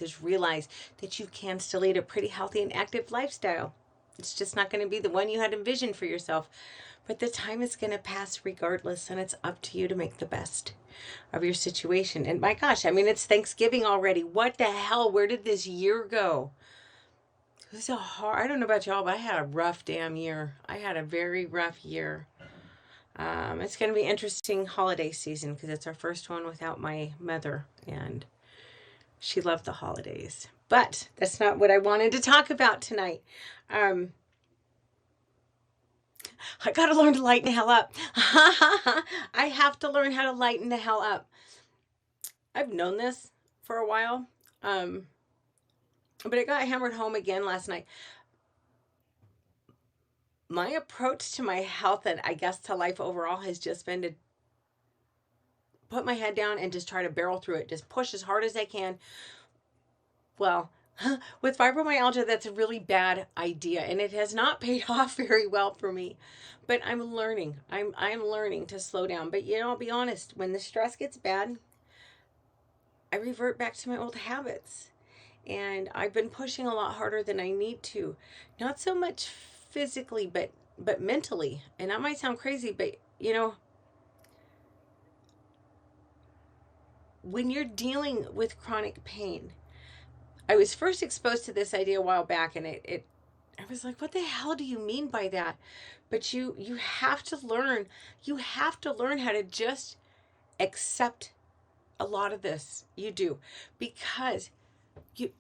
is realize that you can still lead a pretty healthy and active lifestyle. It's just not going to be the one you had envisioned for yourself. But the time is going to pass regardless, and it's up to you to make the best of your situation. And my gosh, I mean, it's Thanksgiving already. What the hell? Where did this year go? It was I don't know about y'all, but I had a rough damn year. I had a very rough year. It's going to be interesting holiday season because it's our first one without my mother, and she loved the holidays. But that's not what I wanted to talk about tonight. I got to learn to lighten the hell up. I have to learn how to lighten the hell up. I've known this for a while, but it got hammered home again last night. My approach to my health and I guess to life overall has just been to put my head down and just try to barrel through it. Just push as hard as I can. Well, with fibromyalgia, that's a really bad idea, and it has not paid off very well for me. But I'm learning. I'm learning to slow down. But I'll be honest, when the stress gets bad, I revert back to my old habits. And I've been pushing a lot harder than I need to. Not so much physically, but mentally. And that might sound crazy, but when you're dealing with chronic pain, I was first exposed to this idea a while back, and I was like, what the hell do you mean by that? But you have to learn. You have to learn how to just accept a lot of this. You do, because you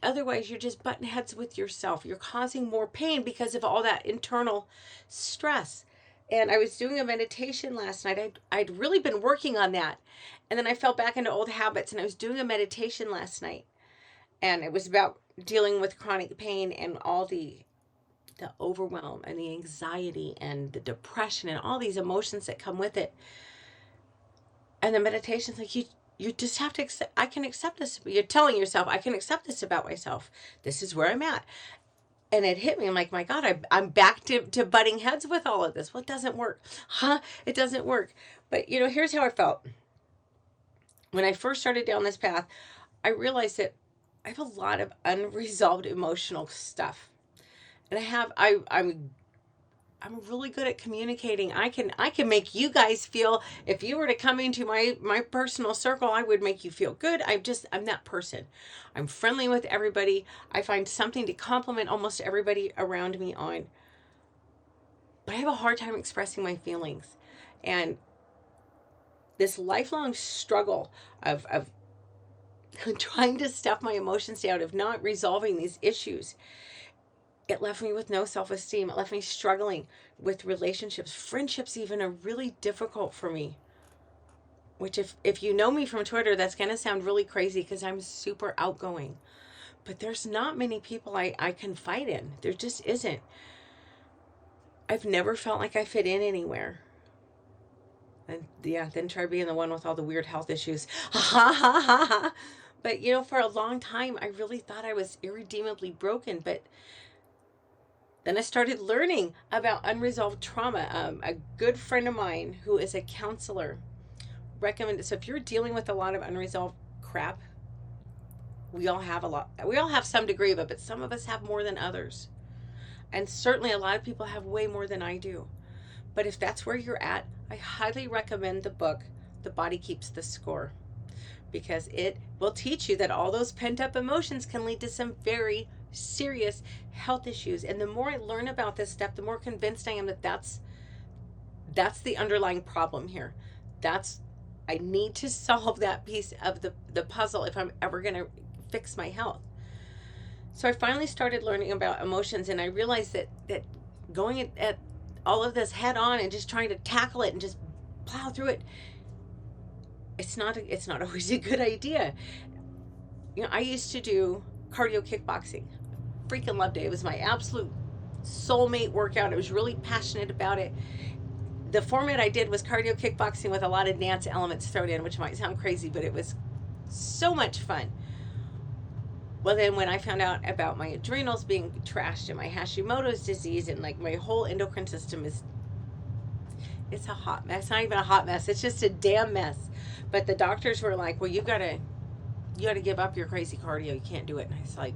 otherwise you're just butting heads with yourself. You're causing more pain because of all that internal stress. And I was doing a meditation last night. I'd really been working on that, and then I fell back into old habits. And I was doing a meditation last night, and it was about dealing with chronic pain and all the overwhelm and the anxiety and the depression and all these emotions that come with it. And the meditation's like, you just have to accept, I can accept this. You're telling yourself, I can accept this about myself. This is where I'm at. And it hit me. I'm like, my God, I'm back to butting heads with all of this. Well, it doesn't work. It doesn't work. But, here's how I felt. When I first started down this path, I realized that I have a lot of unresolved emotional stuff. And I'm really good at communicating. I can make you guys feel, if you were to come into my personal circle, I would make you feel good. I'm that person. I'm friendly with everybody. I find something to compliment almost everybody around me on. But I have a hard time expressing my feelings. And this lifelong struggle of trying to stuff my emotions down, of not resolving these issues, it left me with no self-esteem. It left me struggling with relationships. Friendships even are really difficult for me. Which if you know me from Twitter, that's going to sound really crazy because I'm super outgoing. But there's not many people I confide in. There just isn't. I've never felt like I fit in anywhere. And then try being the one with all the weird health issues. But for a long time, I really thought I was irredeemably broken. But then I started learning about unresolved trauma. A good friend of mine who is a counselor recommended, so if you're dealing with a lot of unresolved crap, we all have some degree of it, but some of us have more than others. And certainly a lot of people have way more than I do. But if that's where you're at, I highly recommend the book, The Body Keeps the Score, because it will teach you that all those pent-up emotions can lead to some very serious health issues. And the more I learn about this stuff, the more convinced I am that that's the underlying problem here. I need to solve that piece of the puzzle if I'm ever going to fix my health. So I finally started learning about emotions, and I realized that going at all of this head on and just trying to tackle it and just plow through it, it's not always a good idea. I used to do cardio kickboxing. Freaking loved it. It was my absolute soulmate workout. I was really passionate about it. The format I did was cardio kickboxing with a lot of dance elements thrown in, which might sound crazy, but it was so much fun. Well, then when I found out about my adrenals being trashed and my Hashimoto's disease, and like my whole endocrine system it's a hot mess. It's not even a hot mess. It's just a damn mess. But the doctors were like, well, you gotta you got to give up your crazy cardio. You can't do it. And I was like,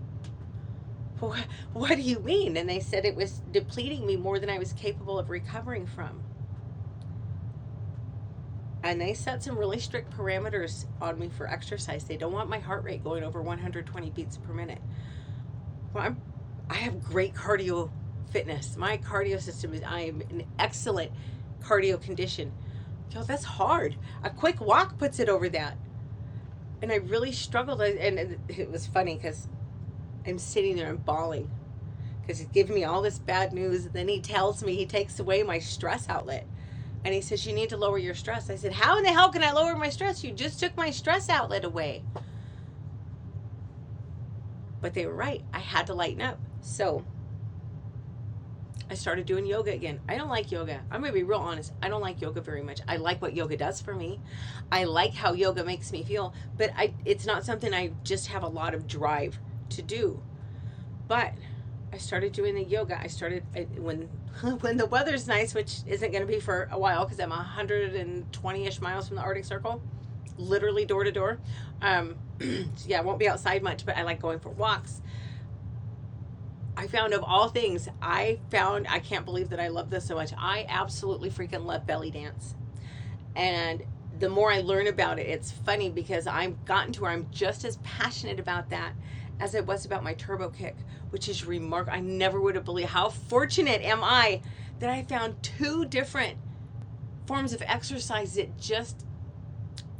what do you mean? And they said it was depleting me more than I was capable of recovering from. And they set some really strict parameters on me for exercise. They don't want my heart rate going over 120 beats per minute. Well, I have great cardio fitness. My cardio system is, I am in excellent cardio condition. Yo, that's hard. A quick walk puts it over that. And I really struggled. And it was funny because I'm sitting there and bawling because he's giving me all this bad news. And then he tells me he takes away my stress outlet. And he says, you need to lower your stress. I said, how in the hell can I lower my stress? You just took my stress outlet away. But they were right. I had to lighten up. So I started doing yoga again. I don't like yoga. I'm going to be real honest. I don't like yoga very much. I like what yoga does for me. I like how yoga makes me feel. But it's not something I just have a lot of drive to do. But I started doing the yoga. I started when the weather's nice, which isn't going to be for a while because I'm 120-ish miles from the Arctic Circle, literally door to door. Yeah, I won't be outside much, but I like going for walks. I found, of all things, I can't believe that I love this so much. I absolutely freaking love belly dance. And the more I learn about it, it's funny because I've gotten to where I'm just as passionate about that as I was about my turbo kick, which is remarkable. I never would have believed, how fortunate am I that I found two different forms of exercise that just,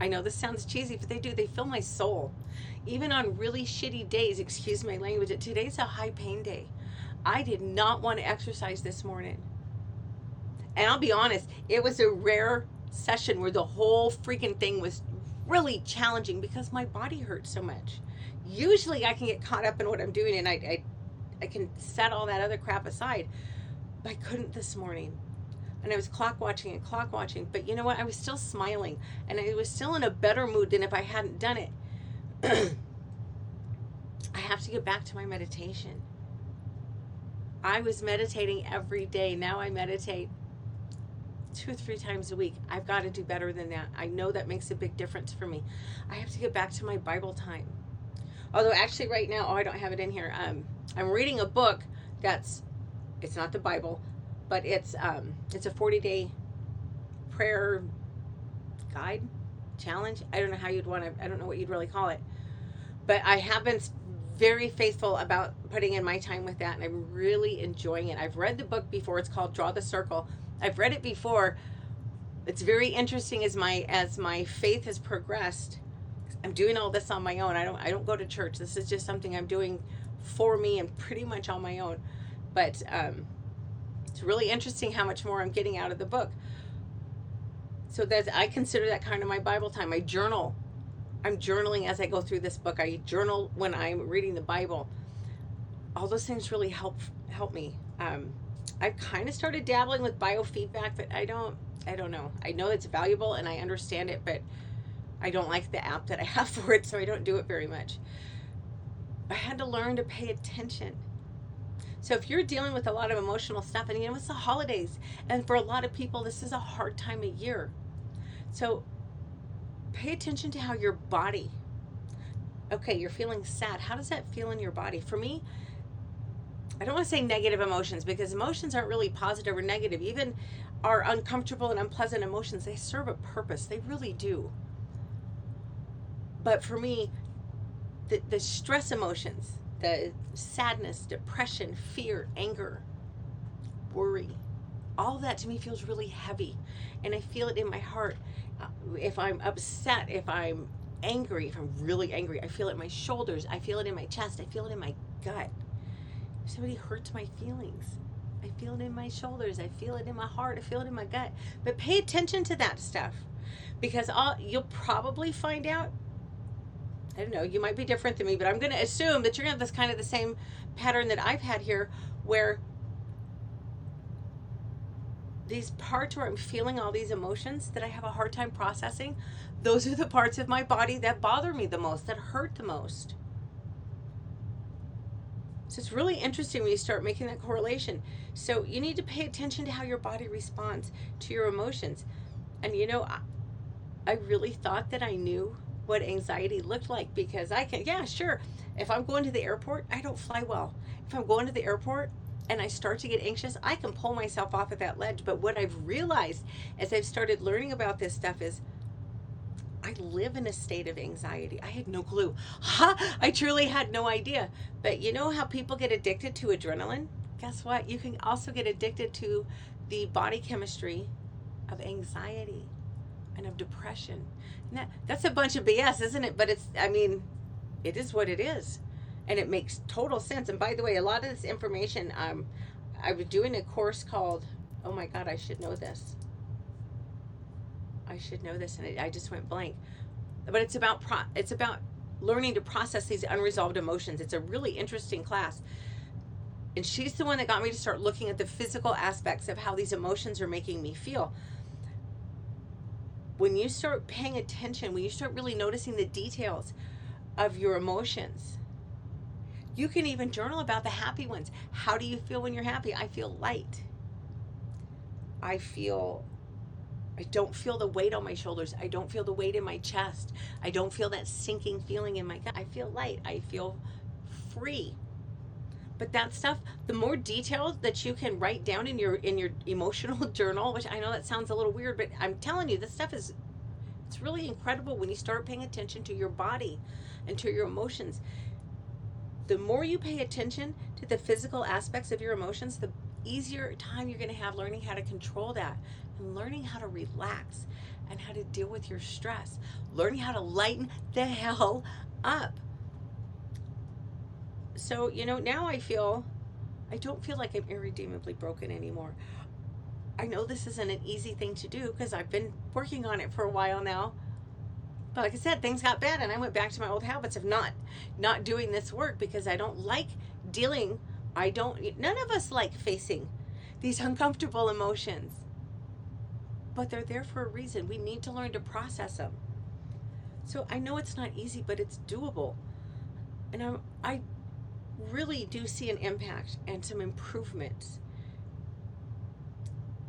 I know this sounds cheesy, but they fill my soul. Even on really shitty days, excuse my language, today's a high pain day. I did not want to exercise this morning. And I'll be honest, it was a rare session where the whole freaking thing was really challenging because my body hurt so much. Usually I can get caught up in what I'm doing and I can set all that other crap aside. But I couldn't this morning. And I was clock watching. But you know what? I was still smiling. And I was still in a better mood than if I hadn't done it. I have to get back to my meditation. I was meditating every day. Now I meditate 2 or 3 times a week. I've got to do better than that. I know that makes a big difference for me. I have to get back to my Bible time. Although actually right now, I don't have it in here. I'm reading a book it's not the Bible, but it's a 40-day prayer guide, challenge. I don't know how you'd want to, I don't know what you'd really call it. But I have been very faithful about putting in my time with that, and I'm really enjoying it. I've read the book before. It's called Draw the Circle. I've read it before. It's very interesting as my faith has progressed. I'm doing all this on my own. I don't go to church. This is just something I'm doing for me and pretty much on my own. But it's really interesting how much more I'm getting out of the book. So I consider that kind of my Bible time. I journal. I'm journaling as I go through this book. I journal when I'm reading the Bible. All those things really help me. I've kind of started dabbling with biofeedback, but I don't know. I know it's valuable and I understand it, but I don't like the app that I have for it, so I don't do it very much. I had to learn to pay attention. So if you're dealing with a lot of emotional stuff, and it's the holidays, and for a lot of people, this is a hard time of year. So pay attention to how your body, okay, you're feeling sad. How does that feel in your body? For me, I don't want to say negative emotions because emotions aren't really positive or negative. Even our uncomfortable and unpleasant emotions, they serve a purpose. They really do. But for me, the stress emotions, the sadness, depression, fear, anger, worry, all of that to me feels really heavy. And I feel it in my heart. If I'm upset, if I'm angry, if I'm really angry, I feel it in my shoulders. I feel it in my chest. I feel it in my gut. If somebody hurts my feelings, I feel it in my shoulders. I feel it in my heart. I feel it in my gut. But pay attention to that stuff because you'll probably find out, I don't know, you might be different than me, but I'm going to assume that you're going to have this kind of the same pattern that I've had here where these parts where I'm feeling all these emotions that I have a hard time processing, those are the parts of my body that bother me the most, that hurt the most. So it's really interesting when you start making that correlation. So you need to pay attention to how your body responds to your emotions. And I really thought that I knew what anxiety looked like, because I can, yeah, sure. If I'm going to the airport, I don't fly well. If I'm going to the airport and I start to get anxious, I can pull myself off of that ledge. But what I've realized as I've started learning about this stuff is I live in a state of anxiety. I had no clue. I truly had no idea. But you know how people get addicted to adrenaline? Guess what? You can also get addicted to the body chemistry of anxiety and of depression. And that's a bunch of BS, isn't it? But it's, I mean, it is what it is. And it makes total sense. And by the way, a lot of this information, I was doing a course called, oh my God, I should know this. I should know this, and I just went blank. But it's about learning to process these unresolved emotions. It's a really interesting class. And she's the one that got me to start looking at the physical aspects of how these emotions are making me feel. When you start paying attention, when you start really noticing the details of your emotions, you can even journal about the happy ones. How do you feel when you're happy? I feel light. I don't feel the weight on my shoulders. I don't feel the weight in my chest. I don't feel that sinking feeling in my gut. I feel light. I feel free. But that stuff, the more details that you can write down in your emotional journal, which I know that sounds a little weird, but I'm telling you, this stuff it's really incredible when you start paying attention to your body and to your emotions. The more you pay attention to the physical aspects of your emotions, the easier time you're going to have learning how to control that, and learning how to relax and how to deal with your stress, learning how to lighten the hell up. So, now I don't feel like I'm irredeemably broken anymore. I know this isn't an easy thing to do because I've been working on it for a while now. But like I said, things got bad and I went back to my old habits of not doing this work because I don't like none of us like facing these uncomfortable emotions. But they're there for a reason. We need to learn to process them. So I know it's not easy, but it's doable. And I really do see an impact and some improvements.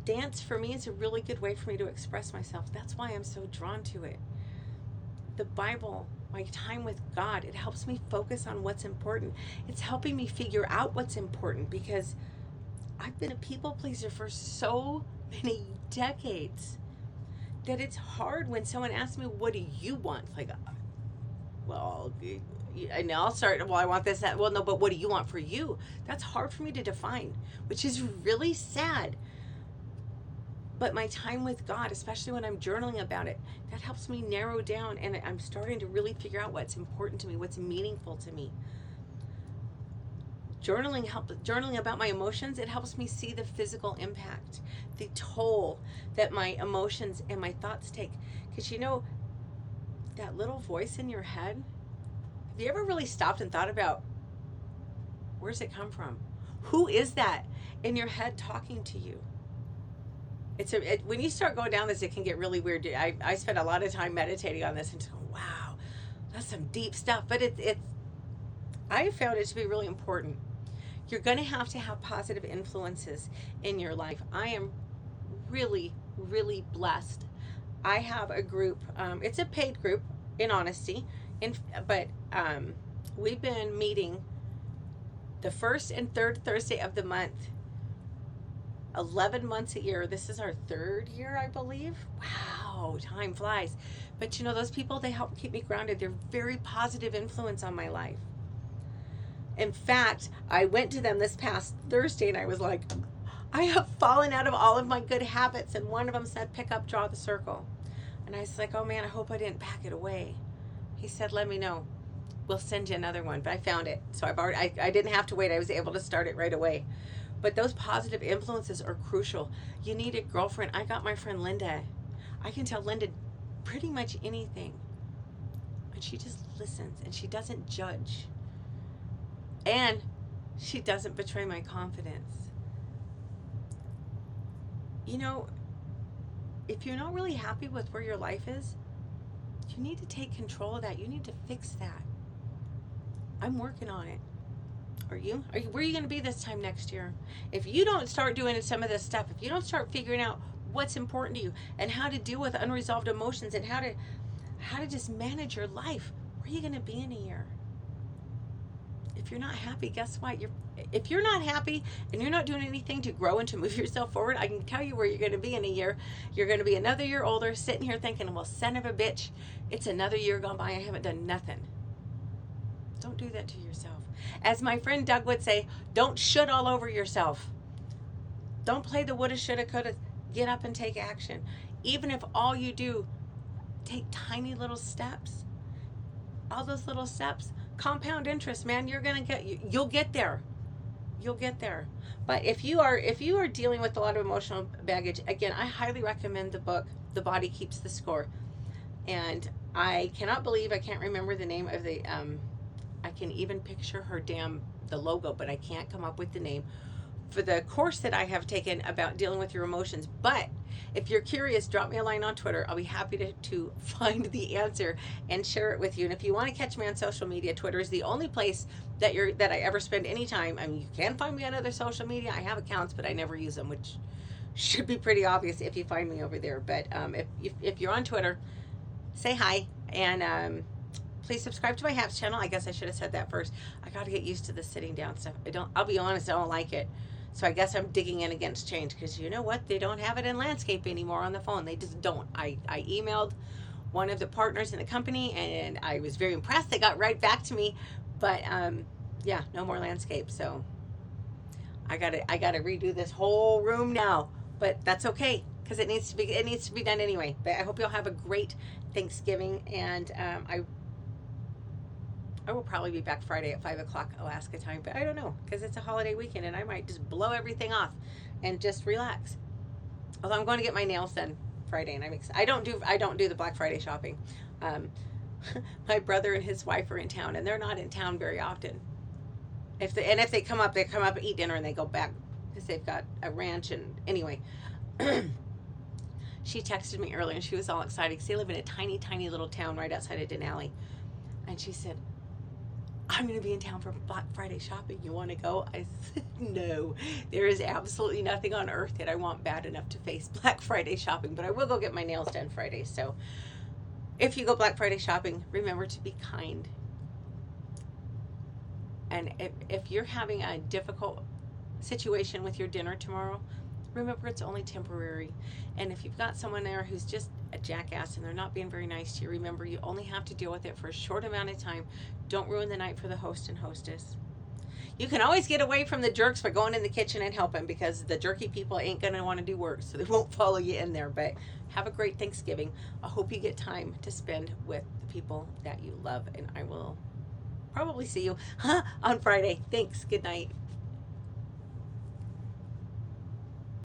Dance for me is a really good way for me to express myself. That's why I'm so drawn to it. The Bible, my time with God, it helps me focus on what's important. It's helping me figure out what's important because I've been a people pleaser for so many decades that it's hard when someone asks me, what do you want? Like, well, and I'll start, well, I want this, that. Well, no, but what do you want for you? That's hard for me to define, which is really sad. But my time with God, especially when I'm journaling about it, that helps me narrow down, and I'm starting to really figure out what's important to me, what's meaningful to me. Journaling about my emotions, it helps me see the physical impact, the toll that my emotions and my thoughts take. Because that little voice in your head, have you ever really stopped and thought about, where's it come from? Who is that in your head talking to you? When you start going down this, it can get really weird. I spent a lot of time meditating on this and just going, wow, that's some deep stuff. But I have found it to be really important. You're going to have positive influences in your life. I am really, really blessed. I have a group. It's a paid group, in honesty, but we've been meeting the first and third Thursday of the month, 11 months a year. This is our third year, I believe. Wow, time flies. But those people, they help keep me grounded. They're very positive influence on my life. In fact, I went to them this past Thursday and I was like, I have fallen out of all of my good habits. And one of them said, pick up, draw the circle. And I was like, oh man, I hope I didn't pack it away. He said, let me know. We'll send you another one. But I found it. So I didn't have to wait. I was able to start it right away. But those positive influences are crucial. You need a girlfriend. I got my friend Linda. I can tell Linda pretty much anything. And she just listens and she doesn't judge. And she doesn't betray my confidence. If you're not really happy with where your life is, you need to take control of that. You need to fix that. I'm working on it. Are you? Where are you going to be this time next year? If you don't start doing some of this stuff, if you don't start figuring out what's important to you and how to deal with unresolved emotions and how to just manage your life. Where are you going to be in a year? If you're not happy, guess what? If you're not happy and you're not doing anything to grow and to move yourself forward, I can tell you where you're going to be in a year. You're going to be another year older, sitting here thinking, well, son of a bitch, it's another year gone by. I haven't done nothing. Don't do that to yourself. As my friend Doug would say, don't should all over yourself. Don't play the woulda, shoulda, coulda. Get up and take action. Even if all you do, take tiny little steps. All those little steps, compound interest, man. You'll get there. You'll get there. But if you are dealing with a lot of emotional baggage, again, I highly recommend the book The Body Keeps the Score. And I cannot believe I can't remember the name of the I can even picture the logo, but I can't come up with the name for the course that I have taken about dealing with your emotions. But if you're curious, drop me a line on Twitter. I'll be happy to find the answer and share it with you. And if you want to catch me on social media, Twitter is the only place that I ever spend any time. I mean, you can find me on other social media. I have accounts, but I never use them, which should be pretty obvious if you find me over there. But if you're on Twitter, say hi, and please subscribe to my Haps channel. I guess I should have said that first. I got to get used to the sitting down stuff. I'll be honest, I don't like it. So I guess I'm digging in against change, because you know what? They don't have it in landscape anymore on the phone. They just don't. I emailed one of the partners in the company, and I was very impressed. They got right back to me, but yeah, no more landscape. So I gotta redo this whole room now, but that's okay, because it needs to be done anyway. But I hope you'll have a great Thanksgiving, and I will probably be back Friday at 5 o'clock Alaska time, but I don't know, because it's a holiday weekend and I might just blow everything off and just relax. Although I'm going to get my nails done Friday, and I don't do the Black Friday shopping. My brother and his wife are in town, and they're not in town very often. If they come up, eat dinner, and they go back, because they've got a ranch. And anyway, she texted me earlier, and she was all excited because they live in a tiny, tiny little town right outside of Denali, and she said, I'm going to be in town for Black Friday shopping. You want to go? I said, no. There is absolutely nothing on earth that I want bad enough to face Black Friday shopping. But I will go get my nails done Friday. So if you go Black Friday shopping, remember to be kind. And if you're having a difficult situation with your dinner tomorrow, remember it's only temporary. And if you've got someone there who's just a jackass and they're not being very nice to you, remember you only have to deal with it for a short amount of time. Don't ruin the night for the host and hostess. You can always get away from the jerks by going in the kitchen and helping, because the jerky people ain't going to want to do work, so they won't follow you in there. But have a great Thanksgiving. I hope you get time to spend with the people that you love, and I will probably see you on Friday. Thanks. Good night.